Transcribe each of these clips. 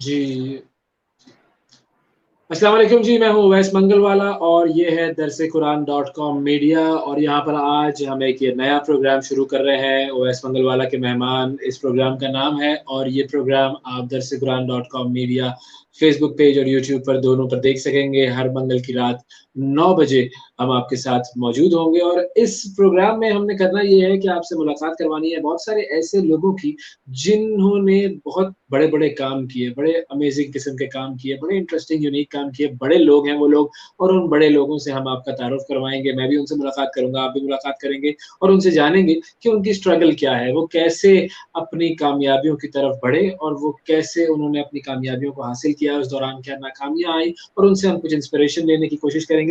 जी। अस्सलाम वालेकुम जी, मैं हूँ उवैस मंगलवाला और ये है दरस-ए-कुरान मीडिया और यहाँ पर आज हम एक ये नया प्रोग्राम शुरू कर रहे हैं, उवैस मंगलवाला के मेहमान इस प्रोग्राम का नाम है और ये प्रोग्राम आप दरस-ए-कुरान मीडिया फ़ेसबुक पेज और यूट्यूब पर दोनों पर देख सकेंगे। हर मंगल की रात 9 बजे हम आपके साथ मौजूद होंगे और इस प्रोग्राम में हमने करना ये है कि आपसे मुलाकात करवानी है बहुत सारे ऐसे लोगों की, जिन्होंने बहुत बड़े-बड़े काम किए, बड़े अमेज़िंग किस्म के काम किए, बड़े इंटरेस्टिंग यूनिक काम किए, बड़े लोग हैं वो लोग और उन बड़े लोगों से हम आपका तारुफ़ करवाएँगे। मैं भी उनसे मुलाकात करूँगा, आप भी मुलाकात करेंगे और उनसे जानेंगे कि उनकी स्ट्रगल क्या है, वो कैसे अपनी कामयाबियों की तरफ बढ़े और वो कैसे उन्होंने अपनी कामयाबियों को हासिल किया, उस दौरान क्या नाकामियाँ आई और उनसे हम कुछ इंस्पिरेशन लेने की कोशिश करेंगे।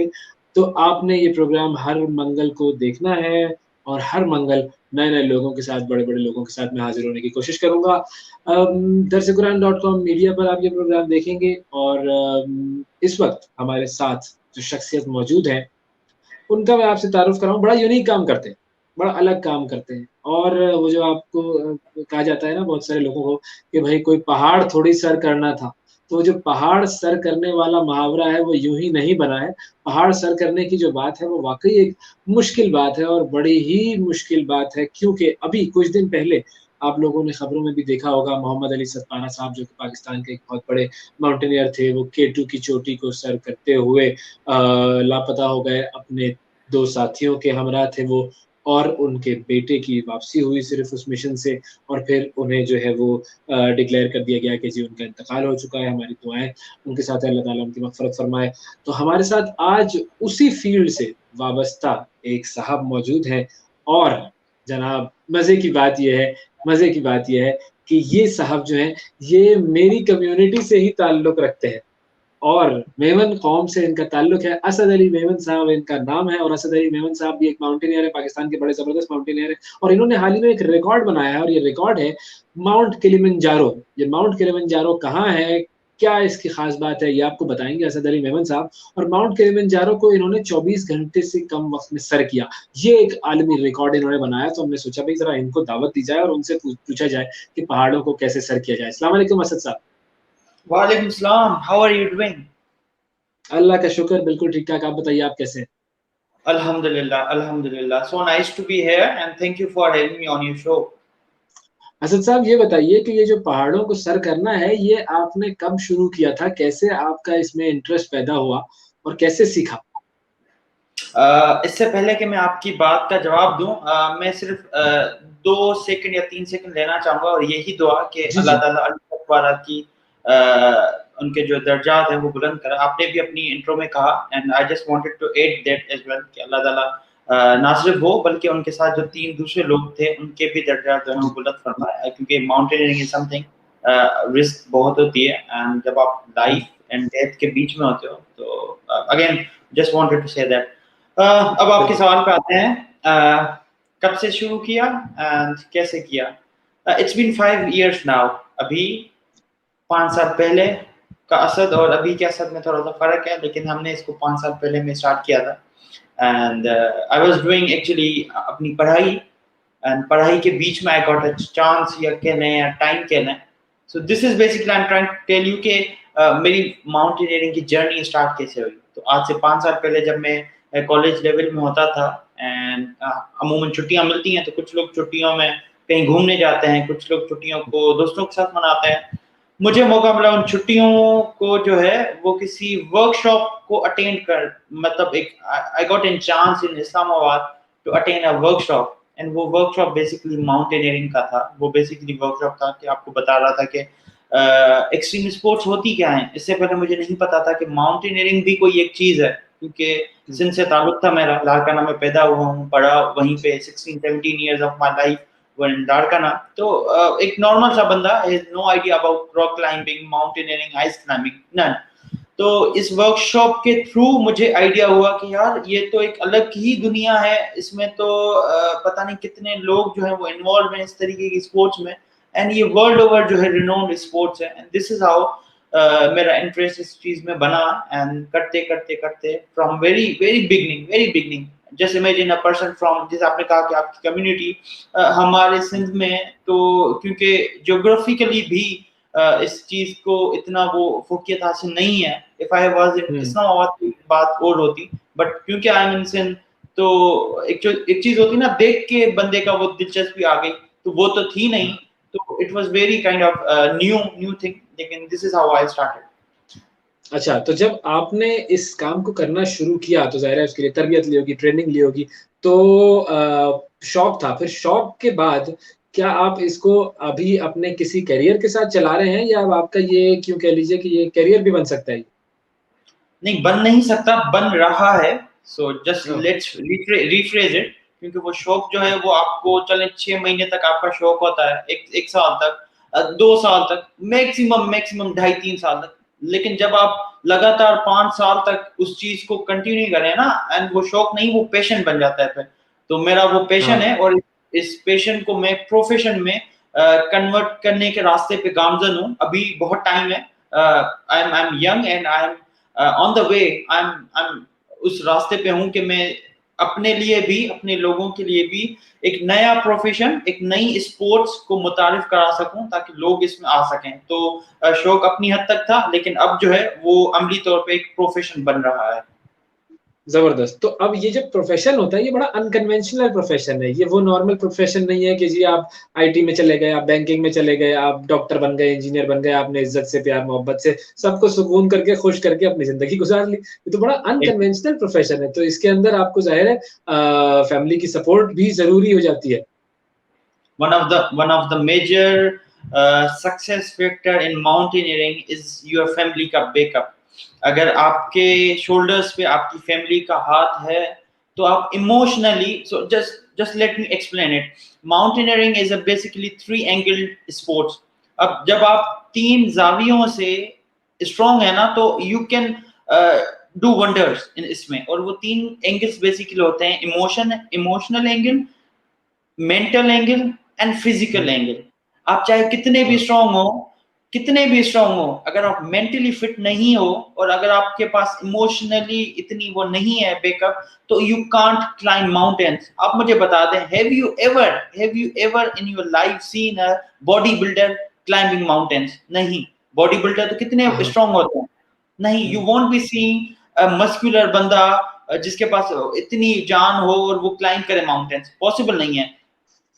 तो आपने ये प्रोग्राम हर मंगल को देखना है और हर मंगल नए-नए लोगों के साथ, बड़े-बड़े लोगों के साथ मैं हाज़िर होने की कोशिश करूँगा। दरस-ए-कुरान मीडिया पर आप ये प्रोग्राम देखेंगे और इस वक़्त हमारे साथ जो शख्सियत मौजूद है, उनका मैं आपसे तारुफ़ कराऊँ, बड़ा यूनिक काम करते हैं, बड़ा अलग काम करते हैं और वो जो आपको कहा जाता है ना बहुत सारे लोगों को कि भई कोई पहाड़ थोड़ी सर करना था, तो वो जो पहाड़ सर करने वाला मुहावरा है, वो यूँ ही नहीं बना है। पहाड़ सर करने की जो बात है, वो वाक़ई एक मुश्किल बात है और बड़ी ही मुश्किल बात है क्योंकि अभी कुछ दिन पहले आप लोगों ने खबरों में भी देखा होगा मोहम्मद अली सत्तारा साहब जो कि पाकिस्तान के एक बहुत बड़े माउंटेनियर थे, वो K2 की चोटी को सर करते हुए लापता हो गए, अपने 2 साथियों के हमरा थे वो और उनके बेटे की वापसी हुई सिर्फ़ उस मिशन से और फिर उन्हें जो है वो डिक्लेयर कर दिया गया कि जी उनका इंतकाल हो चुका है, हमारी दुआएँ उनके साथ है, अल्लाह ताला उनकी मग़फ़िरत फ़रमाए। तो हमारे साथ आज उसी फ़ील्ड से वाबस्ता एक साहब मौजूद हैं और जनाब मज़े की बात ये है कि ये साहब जो हैं, ये मेरी कम्युनिटी से ही ताल्लुक़ रखते हैं। और मेमन कौम से इनका ताल्लुक है। असद अली मेमन साहब इनका नाम है और असद अली मेमन साहब भी एक माउंटेनियर है, पाकिस्तान के बड़े ज़बरदस्त माउंटेनियर हैं और इन्होंने हाल ही में एक रिकॉर्ड बनाया है और ये रिकॉर्ड है माउंट किलिमंजारो। ये माउंट किलिमंजारो कहाँ है? क्या इसकी ख़ास बात है? ये आपको बताएँगे असद अली मेमन साहब और माउंट किलिमंजारो को इन्होंने 24 घंटे से कम वक़्त में सर किया। ये एक आलमी रिकॉर्ड इन्होंने बनाया तो हमने सोचा भई ज़रा इनको दावत दी जाए और उनसे पूछा जाए कि पहाड़ों को कैसे सर किया जाए। अस्सलाम वालेकुम असद साहब। Walaikum salam. How are you doing? अल्लाह का शुक्र बिल्कुल ठीक-ठाक। आप बताइए आप कैसे हैं? Alhamdulillah, Alhamdulillah. So nice to be here and thank you for having me on your show. Asad साहब ये बताइए कि ये जो पहाड़ों को सर करना है, ये आपने कब शुरू किया था? कैसे आपका इसमें इंटरेस्ट पैदा हुआ और कैसे सीखा? इससे पहले कि मैं आपकी बात का जवाब दूँ मैं सिर्फ़ 2 सेकंड या 3 सेकंड लेना चाहूँगा और यही दुआ कि जी, अल्लाह जी। ताला वाला की उनके जो दर्जात हैं वो बुलंद करे। आपने भी अपनी इंट्रो में कहा and I just wanted to add that as well कि अल्लाह ताला ना सिर्फ़ वो बल्कि उनके साथ जो 3 दूसरे लोग थे, उनके भी दर्जात जो हैं वो जी, बुलंद फरमाए क्योंकि माउंटेनियरिंग इज़ समथिंग रिस्क बहुत होती है एंड जब आप हुँ। लाइफ़ एंड डेथ के बीच में होते हो तो again just wanted to say that. अब आपके बिल्कुल। सवाल पे आते हैं कब से शुरू किया एंड कैसे किया? इट्स बीन 5 इयर्स नाउ अभी 5 साल पहले का असद और अभी के असद में थोड़ा-सा फ़र्क है, लेकिन हमने इसको 5 साल पहले में स्टार्ट किया था and I was doing actually अपनी पढ़ाई एंड पढ़ाई के बीच में आई गॉट अ चांस या कह लें या टाइम कह लें। So this is basically I am trying to tell you कि मेरी माउंटेनियरिंग की जर्नी स्टार्ट कैसे हुई। तो आज से 5 साल पहले जब मैं कॉलेज लेवल में होता था एंड अमूमन छुट्टियाँ मिलती हैं, तो कुछ लोग छुट्टियों में कहीं घूमने जाते हैं, कुछ लोग छुट्टियों को दोस्तों के साथ मनाते हैं। मुझे मौका मिला उन छुट्टियों को जो है वो किसी वर्कशॉप को अटेंड कर मतलब एक I got an chance in Islamabad to attend a workshop and वो वर्कशॉप बेसिकली माउंटेनियरिंग का था। वो बेसिकली वर्कशॉप था कि आपको बता रहा था कि एक्सट्रीम स्पोर्ट्स होती क्या हैं? इससे पहले मुझे नहीं पता था कि माउंटेनियरिंग भी कोई एक चीज़ है क्योंकि हुँ, सिंध से ताल्लुक था मेरा, लाड़काना में पैदा हुआ हूँ, पढ़ा वहीं पे 16-17 years of my life were in Larkana. तो एक नॉर्मल सा बंदा has no idea about rock climbing, mountaineering, ice climbing, none. तो इस वर्कशॉप के थ्रू मुझे आइडिया हुआ कि यार ये तो एक अलग ही दुनिया है, इसमें तो पता नहीं कितने लोग जो हैं वो इन्वॉल्व हैं इस तरीके की स्पोर्ट्स में एंड ये वर्ल्ड ओवर जो है रिनोन्ड स्पोर्ट्स है एंड दिस इज हाउ मेरा इंटरेस्ट इस चीज में बना एंड करते करते करते from very beginning just imagine a person from जैसे आपने कहा कि आपकी कम्युनिटी हमारे सिंध में तो क्योंकि ज्योग्राफिकली भी इस चीज को इतना वो फोकियत हासिल नहीं है। इफ आई वाज इन हम्म। इस्लामाबाद की बात और होती, बट क्योंकि आई एम इन सिंध, तो एक चीज होती ना, देख के बंदे का वो दिलचस्पी आ गई, तो वो तो थी नहीं। तो it was very kind of new thing, लेकिन this is how I started. अच्छा, तो जब आपने इस काम को करना शुरू किया तो ज़ाहिर है उसके लिए तरबियत ली होगी, ट्रेनिंग ली होगी, तो शौक था। फिर शौक के बाद क्या आप इसको अभी अपने किसी करियर के साथ चला रहे हैं, या अब आपका ये क्यों कह लीजिए कि ये करियर भी बन सकता है? नहीं, बन नहीं सकता, बन रहा है। सो जस्ट हाँ, लेट्स रिफ्रेज इट, क्योंकि वो शौक जो है वो आपको चले 6 महीने तक आपका शौक होता है, एक साल तक, 2 साल तक, मैक्सिमम 2.5-3 साल तक। लेकिन जब आप लगातार 5 साल तक उस चीज को कंटिन्यू करें ना, एंड वो शौक नहीं, वो पैशन बन जाता है फिर। तो मेरा वो पैशन हाँ। है, और इस पैशन को मैं प्रोफेशन में कन्वर्ट करने के रास्ते पे गामजन हूँ। अभी बहुत टाइम है, I am young and I am on the way. I am उस रास्ते पे हूं कि मैं अपने लिए भी, अपने लोगों के लिए भी एक नया प्रोफेशन, एक नई स्पोर्ट्स को मुतारिफ करा सकूं, ताकि लोग इसमें आ सकें। तो शौक अपनी हद तक था, लेकिन अब जो है वो अमली तौर पे एक प्रोफेशन बन रहा है। जबरदस्त। तो अब ये जो प्रोफेशन होता है ये बड़ा अनकन्वेंशनल प्रोफेशन है। ये वो नॉर्मल प्रोफेशन नहीं है कि जी आप आईटी में चले गए, आप बैंकिंग में चले गए, आप डॉक्टर बन गए, इंजीनियर बन गए, आपने इज्जत से, प्यार मोहब्बत से सबको सुकून करके, खुश करके अपनी जिंदगी गुजार ली। ये तो बड़ा अनकन्वेंशनल प्रोफेशन है। तो इसके अंदर आपको जाहिर है फैमिली की सपोर्ट भी जरूरी हो जाती है। One of the major success factor in mountaineering is your family का बैकअप। अगर आपके शोल्डर्स पे आपकी फैमिली का हाथ है, तो आप emotionally, so just let me explain it. Mountaineering is a basically 3 angled sports. अब जब आप 3 जावियों से स्ट्रॉन्ग है ना, तो you can do wonders in इसमें। और वो 3 एंगल्स बेसिकली होते हैं: emotional angle, mental angle and physical hmm. Angle. आप चाहे कितने भी हाँ। स्ट्रांग हो, कितने भी स्ट्रांग हो, अगर आप मेंटली फिट नहीं हो, और अगर आपके पास इमोशनली इतनी वो नहीं है बैकअप, तो यू कांट क्लाइंब माउंटेन्स। आप मुझे बता दें, have you ever in your life seen a body builder climbing mountains? नहीं। बॉडी बिल्डर तो कितने हाँ। स्ट्रांग होते हैं। नहीं, you hmm. Won't be seeing a muscular बंदा जिसके पास इतनी जान हो और वो क्लाइंब करे माउंटेन्स। पॉसिबल नहीं है।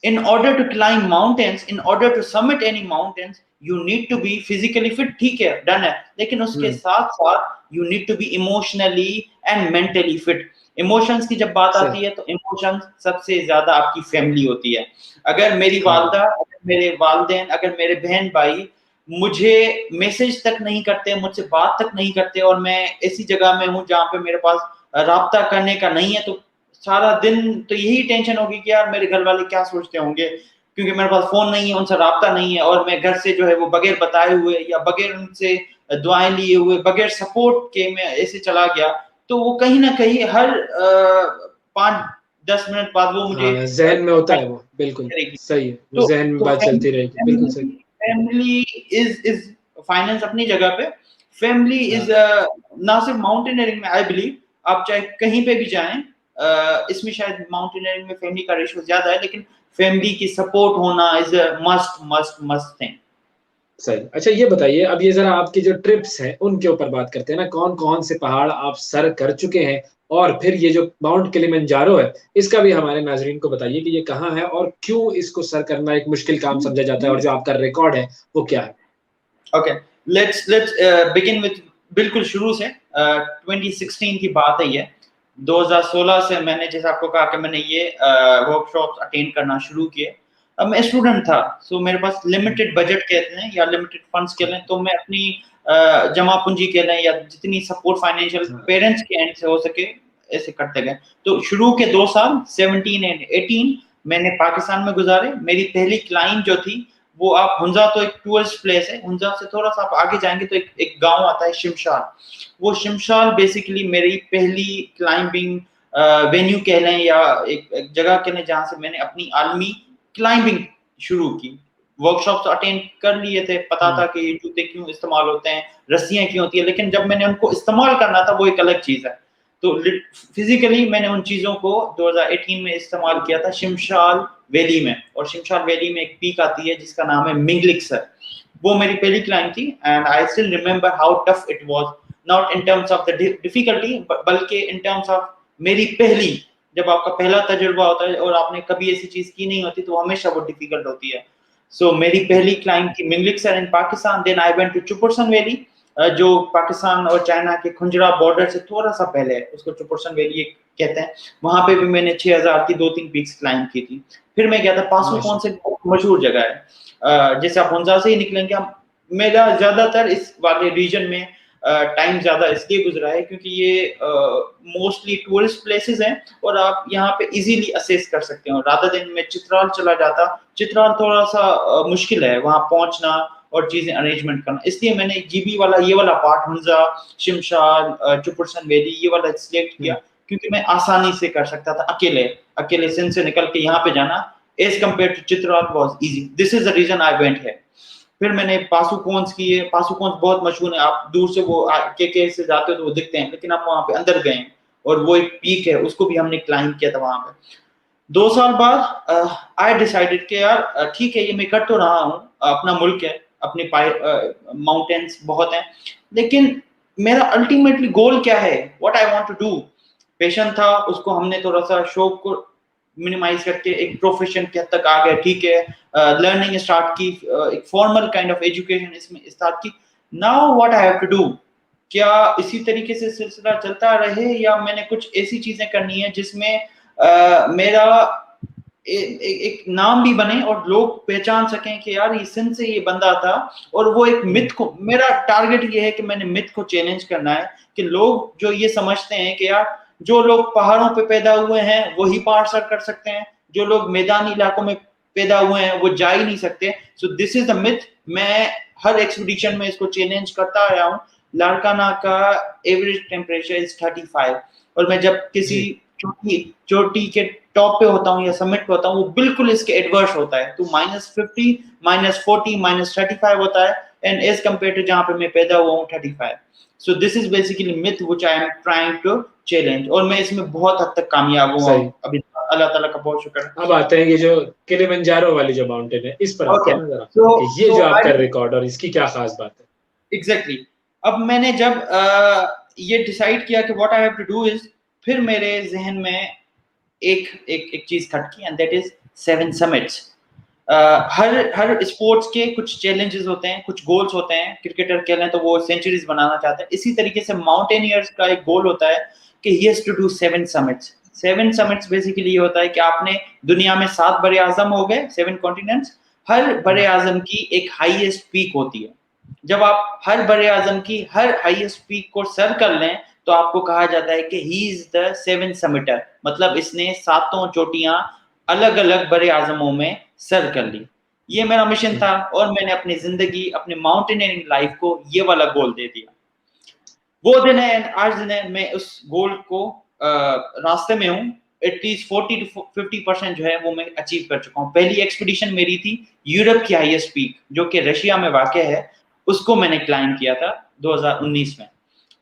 In order to climb mountains, in order to summit any mountains, you need to be physically fit, ठीक है, डन है। लेकिन उसके हम्म। साथ साथ you need to be emotionally and mentally fit। Emotions की जब बात सही। आती है, तो इमोशंस सबसे ज्यादा आपकी फैमिली होती है। अगर मेरी हाँ। वालदा, अगर मेरे वालदेन, अगर मेरे बहन भाई मुझे मैसेज तक नहीं करते, मुझसे बात तक नहीं करते, और मैं ऐसी जगह में हूँ जहाँ पे मेरे पास राब्ता करने का नहीं है, तो सारा दिन तो यही टेंशन होगी कि यार मेरे घर वाले क्या सोचते होंगे, क्योंकि मेरे पास फोन नहीं है, उनसे राब्ता नहीं है, और मैं घर से जो है वो बगैर बताए हुए, या बगैर उनसे दुआएं लिए हुए, बगैर सपोर्ट के मैं ऐसे चला गया। तो वो कहीं ना कहीं हर 5-10 मिनट बाद वो मुझे हाँ, जहन में होता है वो, बिल्कुल करेगी। सही है, वो तो जहन में तो बात चलती रहेगी, बिल्कुल सही। फैमिली इज फाइनेंस अपनी जगह पे। फैमिली इज हाँ। ना सिर्फ माउंटेनियरिंग में, आई बिलीव आप चाहे कहीं पे भी जाएं, इसमें शायद माउंटेनियरिंग में फैमिली का रेशियो ज्यादा है, लेकिन फैमिली की सपोर्ट होना is a must must must thing. सही। अच्छा, ये बताइए, अब ये जरा आपकी जो ट्रिप्स हैं उनके ऊपर बात करते हैं ना। कौन कौन से पहाड़ आप सर कर चुके हैं, और फिर ये जो माउंट किलिमंजारो है इसका भी हमारे नाजरीन को बताइए कि ये कहाँ है और क्यों इसको सर करना एक मुश्किल काम समझा जाता है, और जो आपका रिकॉर्ड है वो क्या है? ओके, लेट्स बिगिन विद बिल्कुल शुरू से। 2016 की बात है ये। 2016 से मैंने, जैसे आपको कहा कि मैंने ये वर्कशॉप अटेंड करना शुरू किए। अब मैं स्टूडेंट था, सो मेरे पास हम्म। लिमिटेड बजट कहते हैं या लिमिटेड फंड्स कह लें, तो मैं अपनी जमा पूंजी कह लें या जितनी सपोर्ट फाइनेंशियल हाँ। पेरेंट्स के एंड से हो सके ऐसे करते गए। तो शुरू के 2 साल 17 एंड 18 मैंने पाकिस्तान में गुजारे। मेरी पहली क्लाइंब जो थी, वो आप हुंजा, तो एक टूरिस्ट प्लेस है, हुंजा से थोड़ा सा आप आगे जाएंगे तो एक गांव आता है शिमशाल। वो शिमशाल बेसिकली मेरी पहली क्लाइंबिंग वेन्यू कह लें, या एक जगह कह लें जहां से मैंने अपनी आलमी क्लाइंबिंग शुरू की। वर्कशॉप्स अटेंड कर लिए थे, पता था हम्म। कि ये जूते क्यों इस्तेमाल होते हैं, रस्सियां क्यों होती है, लेकिन जब मैंने उनको इस्तेमाल करना था वो एक अलग चीज है। तो फिजिकली मैंने उन चीजों को 2018 में इस्तेमाल किया था शिमशाल वैली में। और शिमशाल वैली में एक पीक आती है जिसका नाम है मिंगलिक सर। वो मेरी पहली क्लाइंब थी and I still remember how tough it was, not in terms of the difficulty बल्कि इन टर्म्स ऑफ मेरी पहली, जब आपका पहला तजुर्बा होता है और आपने कभी ऐसी चीज की नहीं होती तो हमेशा वो डिफिकल्ट होती है। सो मेरी पहली क्लाइंब थी Mingliksar in Pakistan, then I went to Chipursan valley, जो पाकिस्तान और चाइना के खुंजरा बॉर्डर से थोड़ा सा पहले है, उसको चुपुरसन वैली कहते हैं। वहां पे भी मैंने 6000 की 2-3 पीक्स क्लाइंब की थी। फिर मैं गया था पासुकौन से, मशहूर जगह है, जैसे आप हुंजा से ही निकलेंगे, मेरा ज्यादातर इस वाले रीजन में टाइम ज्यादा इसलिए गुजरा है क्योंकि ये मोस्टली टूरिस्ट प्लेसेस हैं और आप यहाँ पे इजीली असेस कर सकते हो। रादर दिन में चित्राल चला जाता, चित्राल थोड़ा सा मुश्किल है वहां पहुंचना और चीजें अरेंजमेंट करना, इसलिए मैंने जीबी वाला ये वाला पार्ट हुंजा, शिमशाल, चुपुरसन वैली ये वाला सिलेक्ट किया क्योंकि मैं आसानी से कर सकता था अकेले, अकेले सिंध से निकल के यहाँ पे जाना as compare to Chitral was easy. This is the reason I went here. फिर मैंने पासुकौंस किए, पासुकौंस बहुत मशहूर है, आप दूर से वो के से जाते हो तो वो दिखते हैं, लेकिन आप वहां पे अंदर गए और वो एक पीक है, उसको भी हमने क्लाइंब किया था वहां पे। 2 साल बाद आई डिसाइडेड कि यार ठीक है ये मैं कर तो रहा हूँ, अपना मुल्क है, अपने माउंटेन्स बहुत हैं, लेकिन मेरा अल्टीमेटली गोल क्या है, what I want to do. Passion था, उसको हमने थोड़ा सा शौक को मिनिमाइज करके एक प्रोफेशन के हद तक आ गए, ठीक है, लर्निंग स्टार्ट की, एक फॉर्मल काइंड ऑफ एजुकेशन इसमें स्टार्ट की। Now what I have to do, क्या इसी तरीके से सिलसिला चलता रहे या मैंने कुछ ऐसी चीजें करनी है जिसमें मेरा एक नाम भी बने और लोग पहचान सकें कि यार ये सिंध से ये बंदा था। और वो एक मिथ को, मेरा टारगेट ये है कि मैंने मिथ को चैलेंज करना है कि लोग जो ये समझते हैं कि यार जो लोग पहाड़ों पे पैदा हुए हैं वही पहाड़ सर कर सकते हैं, जो लोग मैदानी इलाकों में पैदा हुए हैं वो जा ही नहीं सकते। सो दिस इज द मिथ। मैं हर एक्सपीडिशन में इसको चैलेंज करता आया हूँ। लारकाना का एवरेज टेम्परेचर इज 35 और मैं जब किसी चोटी के टॉप पे होता हूँ या समिट पे होता हूँ वो बिल्कुल इसके एडवर्स होता है, तो -50, -40, -35 होता है एंड एज कम्पेयर टू जहाँ पे मैं पैदा हुआ हूँ 35। So this is basically myth which I am trying to challenge और मैं इसमें बहुत हद तक कामयाब हुआ हूँ अभी, अल्लाह ताला का बहुत शुक्र है। अब आते हैं ये जो किलिमंजारो वाली जो माउंटेन है इस पर आते Okay. हैं ना जरा, So, कि ये so जो आपका I रिकॉर्ड और इसकी क्या खास बात है। एग्जैक्टली अब मैंने जब ये डिसाइड किया कि what I have to do is, फिर मेरे जहन में एक चीज खटकी एंड दैट इज 7 समिट्स। हर स्पोर्ट्स के कुछ चैलेंजेस होते हैं, कुछ गोल्स होते हैं, क्रिकेटर कह लें तो वो सेंचुरीज बनाना चाहते हैं, इसी तरीके से माउंटेनियर्स का एक गोल होता है कि he has to do 7 summits. 7 summits basically ये होता है कि आपने दुनिया में 7 बड़े आजम हो गए, 7 कॉन्टिनेंट्स, हर बड़े आजम की एक हाईएस्ट पीक होती है। जब आप हर बड़े आजम की हर हाईएस्ट पीक को सर कर लें तो आपको कहा जाता है कि ही इज द 7 समिटर, मतलब इसने 7 चोटियां अलग अलग बड़े आजमों में सर कर ली। ये मेरा मिशन था और मैंने अपनी जिंदगी, अपने माउंटेनियरिंग लाइफ को ये वाला गोल दे दिया। वो दिन है आज दिन है, मैं उस गोल को रास्ते में हूँ। एटलीस्ट 40 to 50% जो है वो मैं अचीव कर चुका हूँ। पहली एक्सपीडिशन मेरी थी यूरोप की हाईएस्ट पीक जो कि रशिया में वाक़ है, उसको मैंने क्लाइंब किया था 2019 में,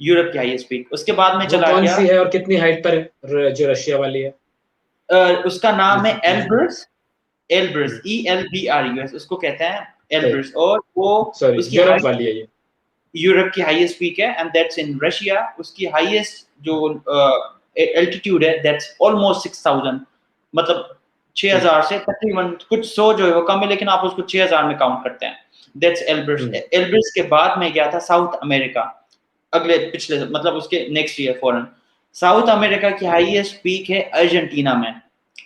यूरोप की हाईएस्ट पीक। उसके बाद में चला कौन गया, सी है और कितनी हाइट पर जो रशिया वाली है? उसका नाम है एल्ब्रस, एल्ब्रस ELBRUS उसको कहते हैं एल्ब्रस, और वो सॉरी उसकी यूरोप वाली है ये, यूरोप की हाईएस्ट पीक है एंड दैट्स इन रशिया। उसकी हाईएस्ट जो एल्टीट्यूड है दैट्स ऑलमोस्ट 6000, मतलब 6000 से तकरीबन कुछ 100 जो है वो कम है, लेकिन आप उसको 6000 में काउंट करते हैं। That's Elbrus. एल्ब्रस के बाद मैं गया था साउथ अमेरिका, अगले पिछले मतलब उसके नेक्स्ट ईयर फॉरन। साउथ अमेरिका की हाईएस्ट पीक है अर्जेंटीना में।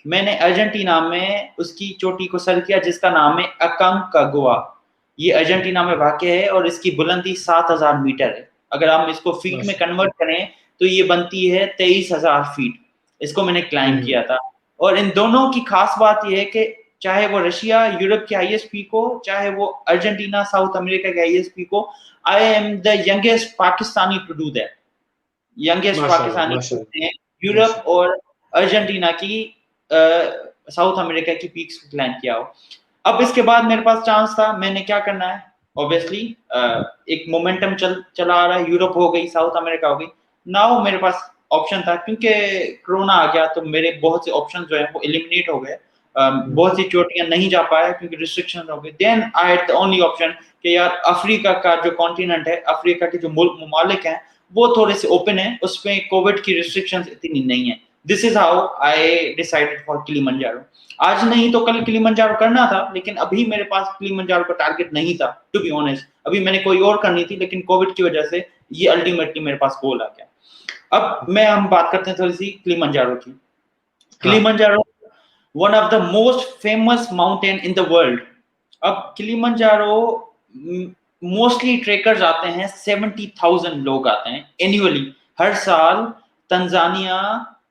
मैंने अर्जेंटीना में उसकी चोटी को सर किया जिसका नाम है अकांकागुआ। ये अर्जेंटीना में वाक़ है और इसकी बुलंदी 7000 मीटर है। अगर हम इसको फीट में कन्वर्ट करें तो ये बनती है 23000 फीट। इसको मैंने क्लाइंब किया था और इन दोनों की खास बात ये है कि चाहे वो रशिया यूरोप की हाईएस्ट पीक हो, चाहे वो अर्जेंटीना साउथ अमेरिका की हाईएस्ट पीक हो, I am the youngest Pakistani to do that. Youngest Pakistani Europe और अर्जेंटीना की साउथ अमेरिका की पीक्स को क्लाइंब किया हो। अब इसके बाद मेरे पास चांस था, मैंने क्या करना है, ऑब्वियसली एक मोमेंटम चला आ रहा है, यूरोप हो गई, साउथ अमेरिका हो गई। नाउ मेरे पास ऑप्शन था, क्योंकि कोरोना आ गया तो मेरे बहुत से ऑप्शन जो है वो एलिमिनेट हो गए। बहुत सी चोटियां नहीं जा पाया क्योंकि रिस्ट्रिक्शन हो गए। Then I had the only option कि यार अफ्रीका का जो कॉन्टिनेंट है, अफ्रीका के जो ममालिक हैं वो थोड़े से ओपन है, उसमें कोविड की रिस्ट्रिक्शंस इतनी नहीं है। This is how I decided for Kilimanjaro. आज नहीं तो कल किलिमंजारो करना था, लेकिन अभी मेरे पास किलिमंजारो का टारगेट नहीं था टू बी ऑनेस्ट। अभी मैंने कोई और करनी थी, लेकिन कोविड की वजह से ये अल्टीमेटली मेरे पास गोल आ गया। अब हम बात करते हैं थोड़ी सी किलिमंजारो की। Kilimanjaro one of the most famous mountain in the world. अब किलिमंजारो मोस्टली ट्रेकर्स आते हैं, 70,000 लोग आते हैं एनुअली। हर साल तंजानिया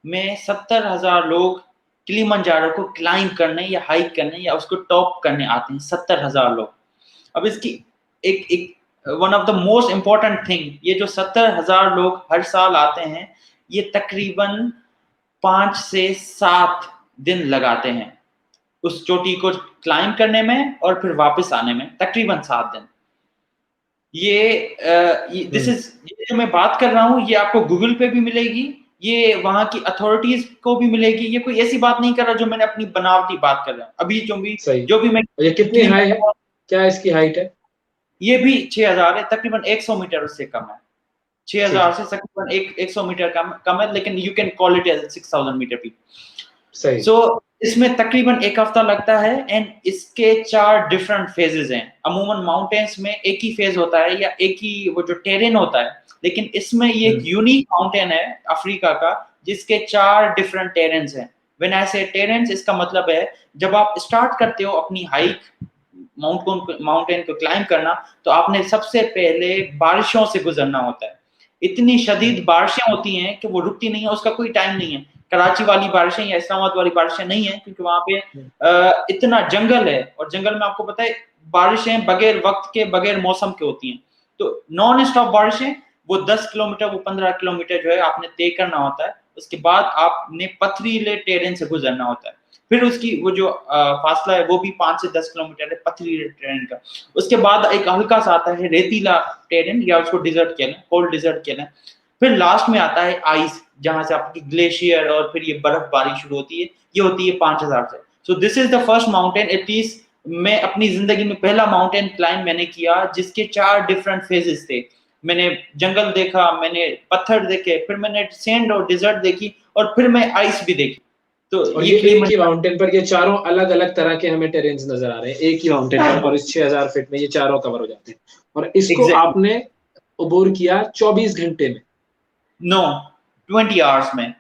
में 70,000 लोग किलिमंजारो को क्लाइंब करने या हाइक करने या उसको टॉप करने आते हैं, 70,000 लोग। अब इसकी एक one of the most important thing, ये जो 70,000 लोग हर साल आते हैं, ये तकरीबन 5 से 7 दिन लगाते हैं उस चोटी को क्लाइंब करने में और फिर वापस आने में, तकरीबन 7 दिन। ये जो मैं बात कर रहा हूँ ये आपको गूगल पे भी मिलेगी, ये वहां की अथॉरिटीज को भी मिलेगी। ये कोई ऐसी बात नहीं कर रहा जो मैंने अपनी बनावटी बात कर रहा हूँ। अभी जो भी मैं, ये कितनी हाई है, क्या इसकी हाइट है? ये भी 6,000 है, तकरीबन 100 मीटर उससे कम है। 6,000 से तकरीबन 100 मीटर कम है, लेकिन you can call it as 6,000 metre भी। सो इसमें तकरीबन एक हफ्ता लगता है एंड इसके 4 डिफरेंट फेजेस हैं। अमूमन माउंटेन्स में एक ही फेज होता है या एक ही वो जो टेरेन होता है, लेकिन इसमें ये एक यूनिक माउंटेन है अफ्रीका का जिसके 4 डिफरेंट टेरेन्स हैं। व्हेन आई से टेरेन्स, इसका मतलब है जब आप स्टार्ट करते हो अपनी हाइक माउंटेन को क्लाइंब करना, तो आपने सबसे पहले बारिशों से गुजरना होता है। इतनी शदीद बारिशें होती हैं कि वो रुकती नहीं है, उसका कोई टाइम नहीं है। कराची वाली बारिशें या इस्लामाबाद वाली बारिशें नहीं है, क्योंकि वहां पे इतना जंगल है, और जंगल में आपको पता है बारिशें बगैर वक्त के, बगैर मौसम के होती हैं। तो नॉन स्टॉप बारिशें, वो 10 किलोमीटर, वो 15 किलोमीटर जो है आपने तय करना होता है। उसके बाद आपने पथरीले टेरेन से गुजरना होता है। फिर उसकी वो जो फासला है वो भी 5 से 10 किलोमीटर है पथरीले टेरेन का। उसके बाद एक हल्का सा आता है रेतीला टेरेन, या उसको डिजर्ट कहते हैं, कोल्ड डिजर्ट कहते हैं। फिर लास्ट में आता है आइस, जहां से आपकी ग्लेशियर और फिर ये बर्फबारी शुरू होती है। ये होती है 5,000 से। सो this is the first mountain, at least मैं अपनी जिंदगी में पहला माउंटेन क्लाइंब मैंने किया जिसके 4 डिफरेंट फेजेस थे। मैंने जंगल देखा, मैंने पत्थर देखे, फिर मैंने सैंड और डिजर्ट देखी, और फिर मैं आइस भी देखी। तो और ये एक ही माउंटेन पर ये चारों अलग अलग तरह के हमें टेरेन्स नजर आ रहे हैं एक ही माउंटेन पर, और इस 6,000 फीट में ये चारों कवर हो जाते हैं। और इसको आपने अबूर किया 24 घंटे में? नो, 20 आवर्स में।